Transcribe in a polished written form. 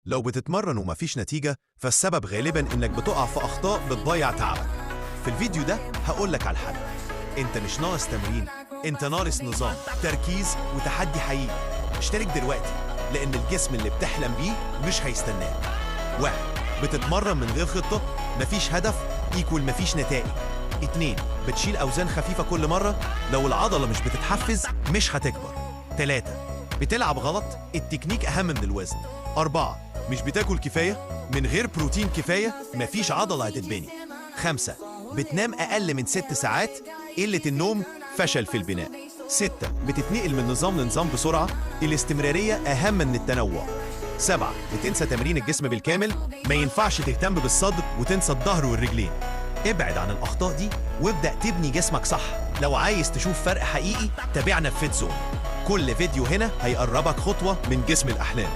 لو بتتمرن ومفيش نتيجة فالسبب غالباً إنك بتقع في أخطاء بتضيع تعبك. في الفيديو ده هقولك على الحل. أنت مش ناقص تمرين، أنت ناقص نظام، تركيز وتحدي حقيقي. اشترك دلوقتي لأن الجسم اللي بتحلم بيه مش هيستناك. 1. بتتمرن من غير خطة، مفيش هدف يكون مفيش نتائج. 2. بتشيل أوزان خفيفة كل مرة، لو العضلة مش بتتحفز مش هتكبر. 3. بتلعب غلط، التكنيك أهم من الوزن. 4. مش بتاكل كفاية، من غير بروتين كفاية مفيش عضلة هتتبني. 5. بتنام أقل من 6 ساعات، قلة النوم فشل في البناء. 6. بتتنقل من نظام لنظام بسرعة، الاستمرارية أهم من التنوع. 7. بتنسى تمرين الجسم بالكامل، ما ينفعش تهتم بالصدر وتنسى الظهر والرجلين. ابعد عن الأخطاء دي وابدأ تبني جسمك صح. لو عايز تشوف فرق حقيقي تابعنا في فيت زون. كل فيديو هنا هيقربك خطوة من جسم الأحلام.